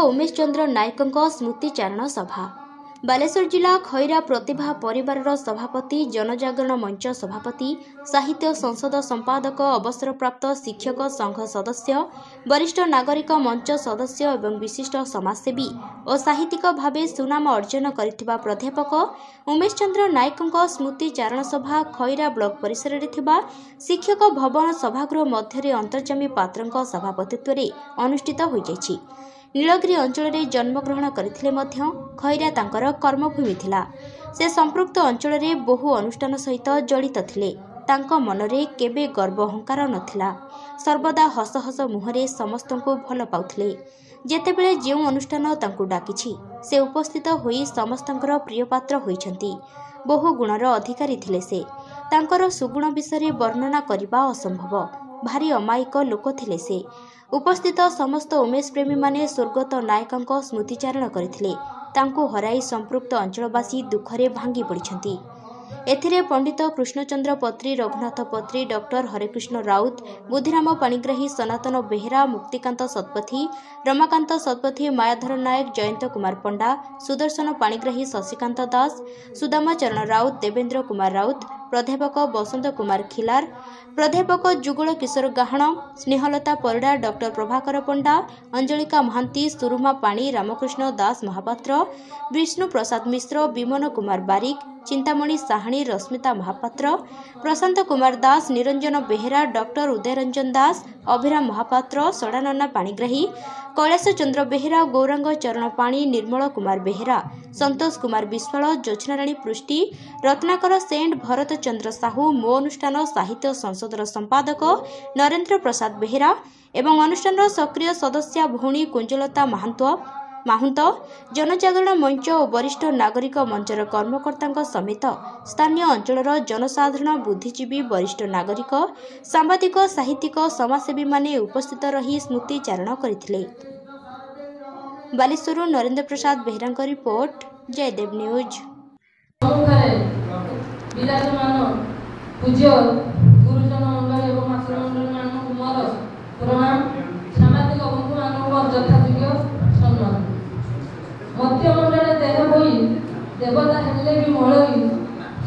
उमेश चंद्र नायकों स्मृतिचारण सभा बालेश्वर जिला खैरा प्रतिभा परिवार सभापति जनजागरण मंच सभापति साहित्य संसद संपादक अवसरप्राप्त शिक्षक संघ सदस्य वरिष्ठ नागरिक मंच सदस्य एवं विशिष्ट समाजसेवी और साहित्यिक भाव सुनाम अर्जन करथिबा प्राध्यापक उमेश चंद्र नायकों स्मृतिचारण सभा खैरा ब्लॉक परिसर में शिक्षक भवन सभागृह मध्य अंतर्जामी पात्र सभापतित्व अनुष्ठित हो जायछि। नीलगिरी अंचल में जन्मग्रहण करथिले मध्य खैरा तांकर कर्मभूमि थिला। से संपृक्त अंचल में बहु अनुष्ठान सहित जड़ित थिले। तांको मनरे केबे गर्व अहंकार नथिला। सर्वदा हस हस मुहरे समस्त को भल पाउथिले। जेतेबेले जेउ अनुष्ठान तांको डाकिछि से उपस्थित होई समस्तंकर प्रिय पात्र होइछंती। बहु गुणर अधिकारी थिले से। तांकर सुगुण विषय वर्णना करबा असंभव। भारी अमायिक लोक थिले से। उपस्थित समस्त उमेश प्रेमी माने स्वर्गत नायकों स्मृतिचारण करथिले। तांको हराई संपृक्त अंचलवासी दुखरे भांगी पड़िछंती। एथिरे पंडित कृष्णचंद्र पत्री, रघुनाथ पत्री, डॉक्टर हरेकृष्ण राउत, बुद्धिराम पाणिग्राही, सनातन बेहेरा, मुक्तिकांत सतपथी, रमाकांत सतपथी, मायाधर नायक, जयंत कुमार पंडा, सुदर्शन पाणिग्राही, शशिकांत दास, सुदामाचरण राउत, देवेंद्र कुमार राउत, प्राध्यापक बसंत कुमार खिलार, प्राध्यापक जुगल किशोर गाहण, स्नेहलता परिडा, डॉक्टर प्रभाकर पंडा, अंजलिका महांती, सुरुमा पाणी, रामकृष्ण दास महापात्र, विष्णु प्रसाद मिश्र, विमन कुमार बारिक, चिंतामणि साहाणी, रश्मिता महापात्र, प्रशांत कुमार दास, निरंजन बेहेरा, डॉक्टर उदयरंजन दास, अभिराम महापात्र, सड़ानना पाणिग्राही, कैलाश चंद्र बेहेरा, गौरांग चरण पाणी, निर्मल कुमार बेहेरा, संतोष कुमार विश्वाल, ज्योत्स्नाराणी पृष्टि, रत्नाकर सेंट, भरत चंद्र साहू, मो अनुष्ठान साहित्य संसदर संपादक नरेंद्र प्रसाद बेहेरा एवं अनुष्ठान सक्रिय सदस्या भौणी कुंजलता माहुंत, जनजागरण मंच और वरिष्ठ नागरिक मंचर कर्मकर्ता समेत स्थानीय अंचलर जनसाधारण, बुद्धिजीवी, वरिष्ठ नागरिक, सांबादिक, साहित्यिक, समाजसेवी माने उपस्थित रही स्मृतिचारण करथिले। बालेश्वर नरेंद्र प्रसाद बेहेरा रिपोर्ट, जयदेव न्यूज। पूज्य गुरुजन मंडल एवं आश्रम मंडल मानक मोर प्रणाम। सामाजिक बंधु मानक यथायोग्य सम्मान। मध्य मंडल देह होई देवता हेले भी मळई।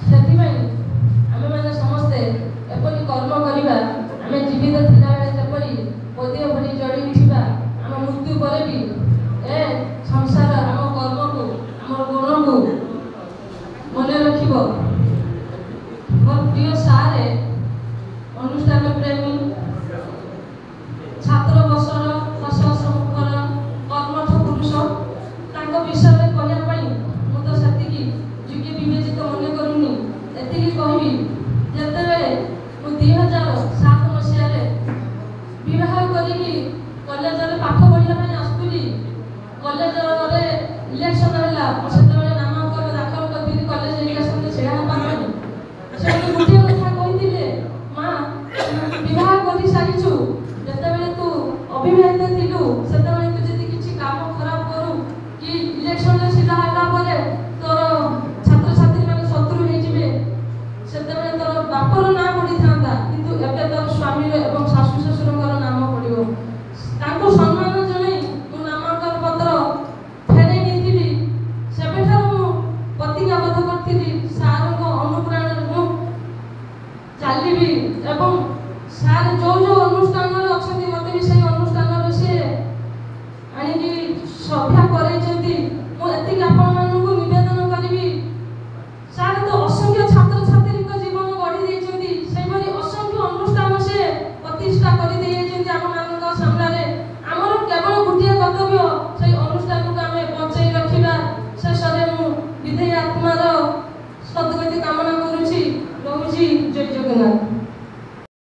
सेथिପାଇଁ आमे माने समस्ते एपरि कर्म करिबा। आमे जीवित थिला बेले जेपरि पदिय भरि जड़ी उठिबा, आम मृत्यु परे भी ए संसार आम कर्म को आम गुण को मने रखिबो। मोर प्रिय सारे अनुष्ठान प्रेमी छात्र बसर हसमुखर कर्मठ पुरुष तांको विषय कहया पई मु तो सेतिकी योग्य विवेचित मने करूनी। एतिकी कहबी जेतेबेले मु 2007 मसिया रे विवाह करिकी कॉलेज रे पाठ पढ़िया पई आस्तुली। कॉलेज रे इलेक्शन होला, सेतेबेले नामांकन दाखल करथि कॉलेज इलेक्शन रे छेड़ा पानी। से गोटे कथा कहिथिले, मां विवाह करि सारिछु, जेतेबेले तू अविवाहित थिलु सेतेबेले तू जदि किछि काम खराब करू कि इलेक्शन रे सीधा हल्ला परे तोर छात्र छात्री माने शत्रु हे जिवे, सेतेबेले तोर बापर नाम पड़ी थांदा, किंतु एबे तोर स्वामी एवं सासु ससुरଙ୍କର नाम पड़िबो। तांको सम्मान जणै मु नामांकन पत्र फेरे निथिली। सेबेठार मु प्रतिज्ञाबद्ध करथिली सारଙ୍କ अनुप्रेरणा चालिबी एवं सार जो अनुष्ठान अच्छी मत भी से अनुष्ठान से आनिकी श्रद्धा करती। मुझे आपण मानू निवेदन करी, सार तो असंख्य छात्र छात्री जीवन गढ़ी से असंख्य अनुष्ठान से प्रतिष्ठा कर आम सामने। आमर केवल गोटे कर्तव्य से अनुष्ठान को आम बचाई रखा। शेष में विधेय आत्मार सदगति कामना करुँची। रहुची जय जगन्नाथ।